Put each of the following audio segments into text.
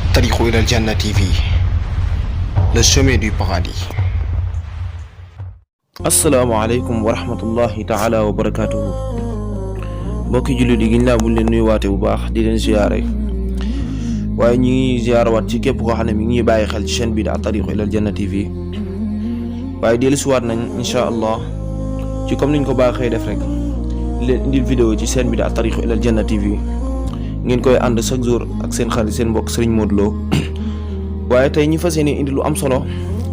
الطريق إلى الجنة TV, le chemin du paradis. asalaamaaleykum wa rahmatullahi taala wa barakatuhu. mbokki jullit yi ginnaaw buñ leen nuyuwaate bu baax di leen ziyaare, waaye ñi ngi ziyaarawaat ci képp koo xam ne mi ngi bàyyi xel ci chaîne bi di at-tariq ila al-janna TV. waaye dellusiwaat nañ insha allah ci comme niñ ko baaxee def rek leen indil vidéo ci chaîne bi di at-tariq ila al-janna TV, ngeen koy ànd chaque jour ak seen xarit seen mbokk Serigne Modou Lo. waaye tey ñi fas yéene indi lu am solo,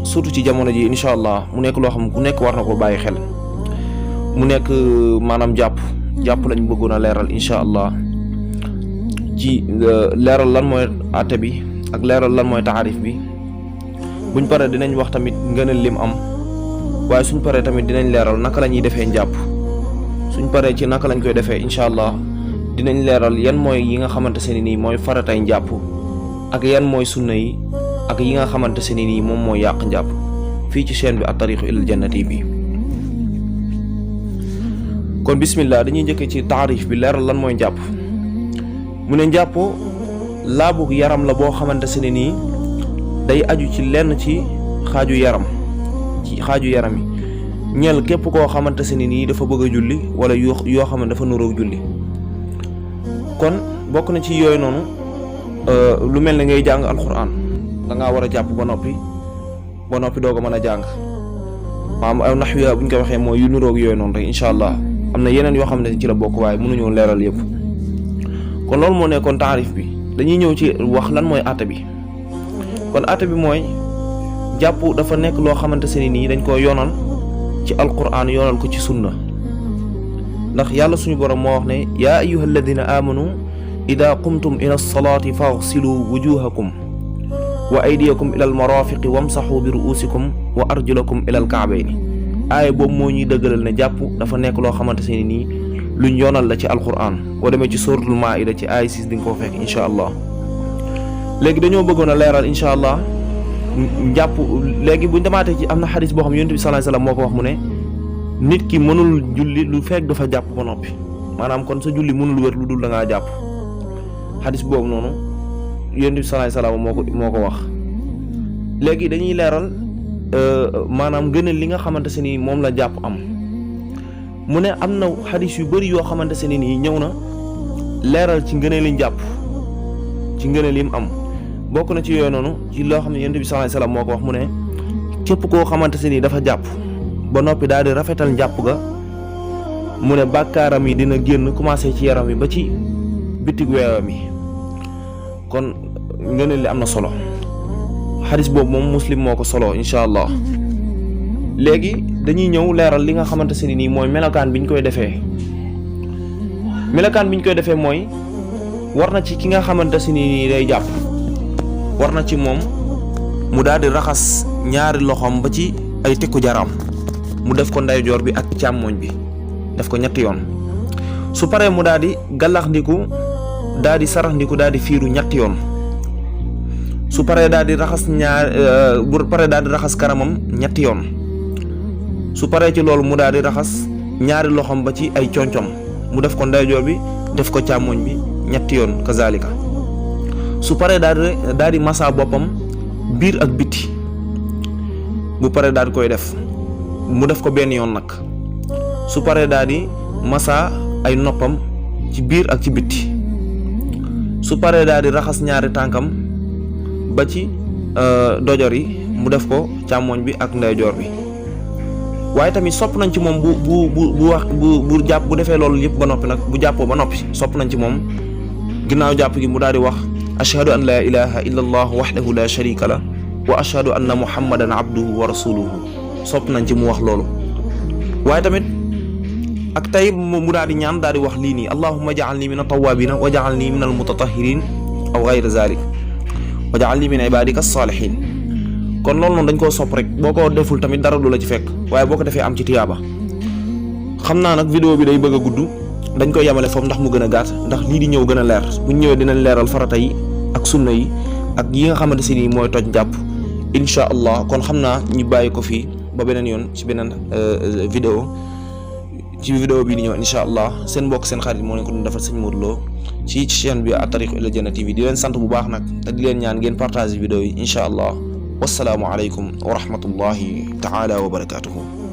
surtout ci jamono ji insha allah mu nekk loo xam ku nekk war na ko bàyyi xel, mu nekk maanaam jàpp lañ bëggoon a leeral insha allah, ci leeral lan mooy àtte bi ak leeral lan mooy taarif bi. buñ paree dinañ wax tamit ngëneel lim am, waaye suñ paree tamit dinañ leeral naka la ñuy defee njàpp. suñ paree ci naka lañ koy defee insha allah dinañ leeral yan mooy yi nga xamante se nii mooy faratay njàpp, ak yan mooy sunna yi, ak yi nga xamante se nii moom mooy yàq njàpp, fii ci chaîne bi at-tariq ila al-janna TV. kon bismillah, dañuy njëkkee ci taarif bi, leeral lan mooy njàpp. mu ne njàpp laabu yaram la boo xamante se nii day aju ci lenn ci xaaju yaram yi ñeel képp koo xamante se nii dafa bëgg a julli wala yoo xam ne dafa nuroog julli. kon bokk na ci yooyu noonu lu mel ne ngay jàng alquran, da ngaa war a jàpp ba noppi doo ko mën a jàng. maanaam ay naxwiya buñ ko waxee mooy yu nuroog yooyu noonu rek incha allah. am na yeneen yoo xam ne ci la bokk waaye mënuñoo leeral yëpp. kon loolu moo nekkoon taarif bi. dañuy ñëw ci wax lan mooy àtte bi. kon àtte bi mooy jàpp dafa nekk loo xamante se nii dañ koo yoonal ci alquran, yoonal ko ci sunna. ndax yàlla suñu borom moo wax ne yaa ayyuha alladina amanu ida qumtum ila alsalaati faghsilu wujuhakum wa aydiyakum ila almarafiqi wamsaxu bi ruusikum wa arjulakum ila alkaabayni. aaya boobu moo ñuy dëggalal ne jàpp dafa nekk loo xamante se nii luñ yoonal la ci alquran. boo demee ci suratul maida ci aaya 6 di nga koo fekk insha allah. léegi dañoo bëggoon a leeral insha allah njàpp. léegi buñ demaatee ci am na xadis boo xam yonent bi sallallahu alayhi wasallam moo ko wax mu ne nit ki mënul julli lu fekk dafa jàpp ba noppi. maanaam kon sa julli mënul wér lu dul da ngaa jàpp. xadis boobu noonu yonent bi sallallahu alayhi wasallam moo ko wax. léegi dañuy leeral maanaam gënal li nga xamante se ni moom la jàpp am. mu ne am na xadis yu bëri yoo xamante se ni ñëw na leeral ci ngëneel li jàpp, ci ngëneel lim am. bokk na ci yooyu noonu ci loo xam ne yonent bi sallallahu alayhi wasallam moo ko wax mu ne képp koo xamante se ni dafa jàpp ba noppi daal di rafetal njàpp ga, mu ne bàkkaaram yi dina génn commencé ci yaram yi ba ci bitig weewam yi. kon ngëneel li am na solo. xadis boobu moom muslim moo ko solo insha allah. léegi dañuy ñëw leeral li nga xamante se ni mooy melokaan biñ koy defee. melokaan biñ koy defee mooy war na ci ki nga xamante se ni day jàpp, war na ci moom mu daal di raxas ñaari loxoom ba ci ay tikku jaram, mu def ko ndeyjoor bi ak càmmoñ bi, def ko ñetti yoon. su paree mu daal di gàllax ndiku, daal di sarax ndiku, daal di fiiru ñetti yoon. su paree daal di raxas bu paree daal di raxas kanamam ñetti yoon. su paree ci loolu mu daal di raxas ñaari loxoom ba ci ay concom, mu def ko ndeyjoor bi, def ko càmmoñ bi ñetti yoon kazalika. su paree daal di massa boppam biir ak biti. bu paree daal di koy def mu def ko benn yoon nag. su paree daal di massa ay noppam ci biir ak ci biti. su paree daal di raxas ñaari tànkam ba ci dojor yi, mu def ko càmmoñ bi ak ndeyjoor bi. waaye tamit sopp nañ ci moom bu jàpp bu defee loolu yëpp ba noppi nag, bu jàppoo ba noppi sopp nañ ci moom ginnaaw jàpp gi mu daal di wax ashhadu an la ilaha illa allah wahdahu la sharika la wa ashhadu anna muhammadan abduhu wa rasuluhu. sopp nañ ci mu wax loolu. waaye tamit ak tey mu daal di ñaan, daal di wax lii nii allahumma ja'alni min at-tawwabina wa ja'alni min al-mutatahhirin aw ghayra zalik wa ja'alni min ibadika as-salihin. kon loolu noonu dañ koo sopp rek. boo ko deful tamit dara du la ci fekk, waaye boo ko defee am ci tiyaaba. xam naa nag vidéo bi day bëgg a gudd, dañ koy yemale foofu ndax mu gën a gàtt, ndax lii di ñëw gën a leer. bu ñu ñëwee dinañ leeral farata yi ak sunna yi ak yi nga xamante si nii mooy toj njàpp insha allah. kon xam naa ñu bàyyi ko fii ba beneen yoon ci beneen vidéo. ci vidéo bii di ñëw insha allah. seen mbokk seen xarit moo leen ko doon defal sëñ Modou Lo ci chaîne bi At-Tariq ila Janna TV di leen sant bu baax nag te di leen ñaan ngeen partage vidéo yi incha allah. wassalaamu aleykum wa rahmatullahi taala wa barakatuhu.